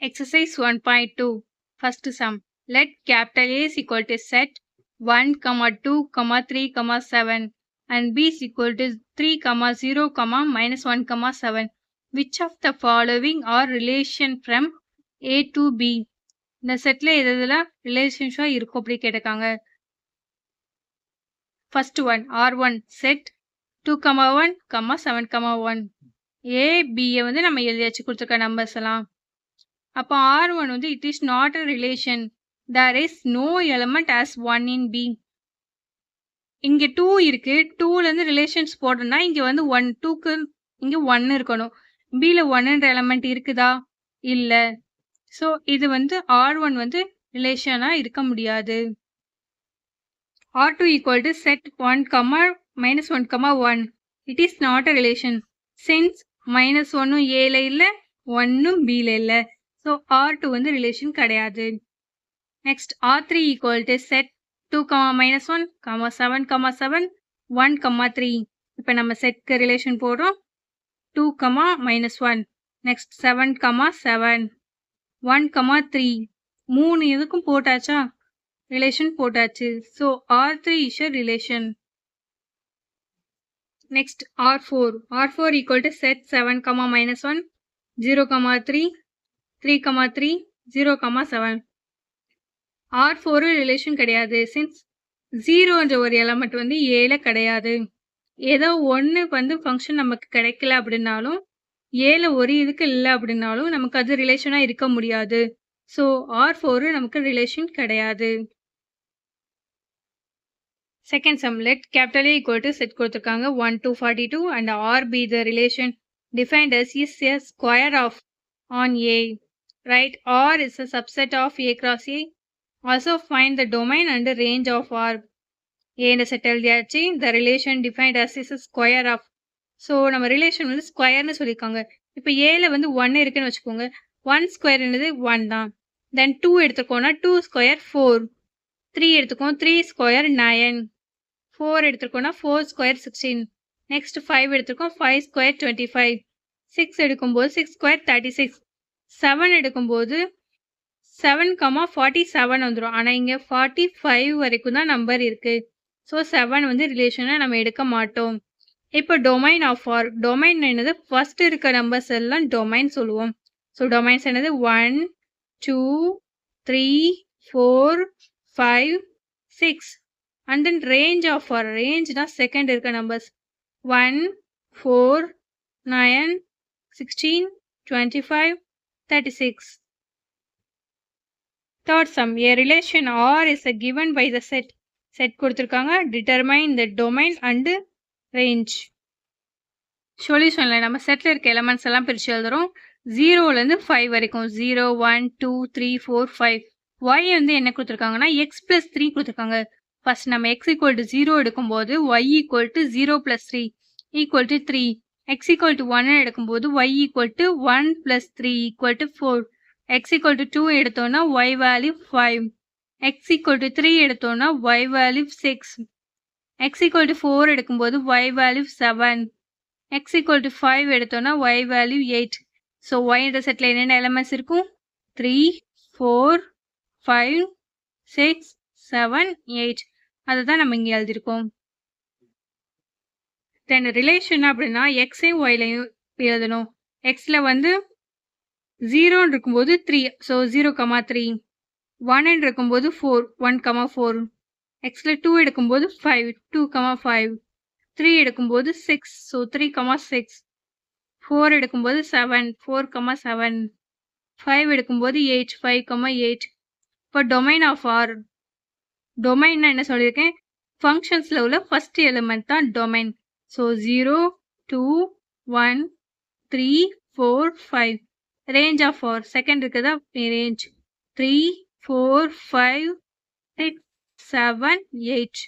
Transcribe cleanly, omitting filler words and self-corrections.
Exercise 1.2. First sum. Let capital A is equal to set 1, 2, 3, 7 and B is equal to 3, 0, minus 1, 7. Which of the following are relation from A to B? இந்த செட்ல எதெல்லாம் relationship இருக்கும் அப்படி கேட்டிருக்காங்க. First one R1 set 2, 1, 7, 1. A, B வந்து நம்ம எழுதியாச்சு கொடுத்துருக்க நம்பர்ஸ் எல்லாம். அப்போ R1 வந்து it is not a relation. There is no element as 1 in B. இங்க 2 இருக்கு. 2ல இருந்து ரிலேஷன்ஸ் போடுறோம்னா இங்க வந்து 1 2க்கு இங்க 1 இருக்கணும். Bல 1ன்ற எலிமெண்ட் இருக்குதா? இல்ல. சோ இது வந்து R1 வந்து ரிலேஷனா இருக்க முடியாது. R2 equal to set 1, minus 1, 1. It is not a relation. Since minus 1 Aல இல்ல 1 Bல இல்ல. So R2 வந்து ரிலேஷன் கிடையாது. Next R3 equal to set 2, minus 1, 7, 7, 1, 3. இப்போ நம்ம செட்க்கு ரிலேஷன் போடுறோம். 2, minus 1. Next 7, 7, 1, 3. மூணு இதுக்கும் போட்டாச்சா? ரிலேஷன் போட்டாச்சு. So R3 is a relation. Next R4. R4 equal to set 7, minus 1, 0, 3, 3, 3, 0, 7. R4 relation கிடையாது. சின்ஸ் 0ன்ற ஒரு எலமெண்ட் வந்து ஏல கிடையாது. ஏதோ ஒன்று வந்து ஃபங்க்ஷன் நமக்கு கிடைக்கல அப்படின்னாலும் ஏல ஒரு இதுக்கு இல்லை அப்படின்னாலும் நமக்கு அது ரிலேஷனா இருக்க முடியாது. ஸோ R4 நமக்கு ரிலேஷன் கிடையாது. Second sum let capital A equal to set கொடுத்துருக்காங்க 1 to 42 and RB the relation defined as is a square of on A. Right? R is a subset of A cross A. Also find the domain and the range of R. A இந்த set எழுதியாச்சு. The relation defined as is a square of. So நம்ம relation வந்து ஸ்கொயர்னு சொல்லியிருக்காங்க. இப்போ ஏல வந்து 1 இருக்குன்னு வச்சுக்கோங்க. 1 ஸ்கொயர்ன்றது 1 தான். தென் 2 எடுத்துக்கோன்னா 2 square 4. 3 எடுத்துக்கோம் 3 square 9. 4 எடுத்துக்கோன்னா 4 square 16. Next 5 எடுத்துக்கோம் 5 square 25. 6 எடுக்கும்போது 6 ஸ்கொயர் 36. 7 எடுக்கும்போது 7, 47 வந்துடும். ஆனால் இங்கே 45 வரைக்கும் தான் நம்பர் இருக்கு. ஸோ 7 வந்து ரிலேஷனை நம்ம எடுக்க மாட்டோம். இப்போ டொமைன் ஆஃப் ஆர். டொமைன் என்னது? ஃபர்ஸ்ட் இருக்க நம்பர்ஸ் எல்லாம் டொமைன் சொல்லுவோம். ஸோ டொமைன்ஸ் என்னது? 1, 2, 3, 4, 5, 6. And then range of R. ரேஞ்ச்னா செகண்ட் இருக்க numbers 1, 4, 9, 16, 25, 36. Third sum. A relation R is given by the set. Set கொடுத்துருக்காங்க. Determine the domain and range. சொல்யூஷன்ல நம்ம செட்ல இருக்க எலமெண்ட்ஸ் எல்லாம் பிரிச்சு எழுதுறோம். 0லேருந்து 5 வரைக்கும் 0, 1, 2, 3, 4, 5. Y வந்து என்ன கொடுத்துருக்காங்கன்னா x plus 3 கொடுத்துருக்காங்க. ஃபர்ஸ்ட் நம்ம x equal to 0 எடுக்கும்போது y equal to 0 plus 3 equal to 3. x equal to 1 எடுக்கும்போது y equal to 1 plus 3 equal to 4. x equal to 2 எடுத்தோம்னா y value 5. x equal to 3 எடுத்தோம்னா y value 6. x equal to 4 எடுக்கும்போது y value 7. x equal to 5 எடுத்தோம்னா y value 8. So y என்ற settle என்னென்ன elements இருக்கும்? 3, 4, 5, 6, 7, 8. அதுதான் நம்ம இங்கே எழுதியிருக்கோம். தென் ரிலேஷன் அப்படின்னா எக்ஸையும் ஒய்லையும் எழுதணும். எக்ஸில் வந்து 0 இருக்கும்போது 3. ஸோ 0, 3. 1 இருக்கும்போது 4. 1, 4. எக்ஸில் 2 எடுக்கும்போது 5. 2, 5. 3 எடுக்கும்போது 6. ஸோ 3, 6. 4 எடுக்கும்போது 7. 4, 7. 5 எடுக்கும்போது 8. 5, 8. இப்போ டொமைன் ஆஃப் ஆர். டொமைன்னா என்ன சொல்லியிருக்கேன்? ஃபங்க்ஷன்ஸில் உள்ள ஃபர்ஸ்ட் எலிமெண்ட் தான் domain. So 0, 2, 1, 3, 4, 5. Range of R. Second இருக்குதா ரேஞ்ச் 3, 4, 5, 6, 7, 8.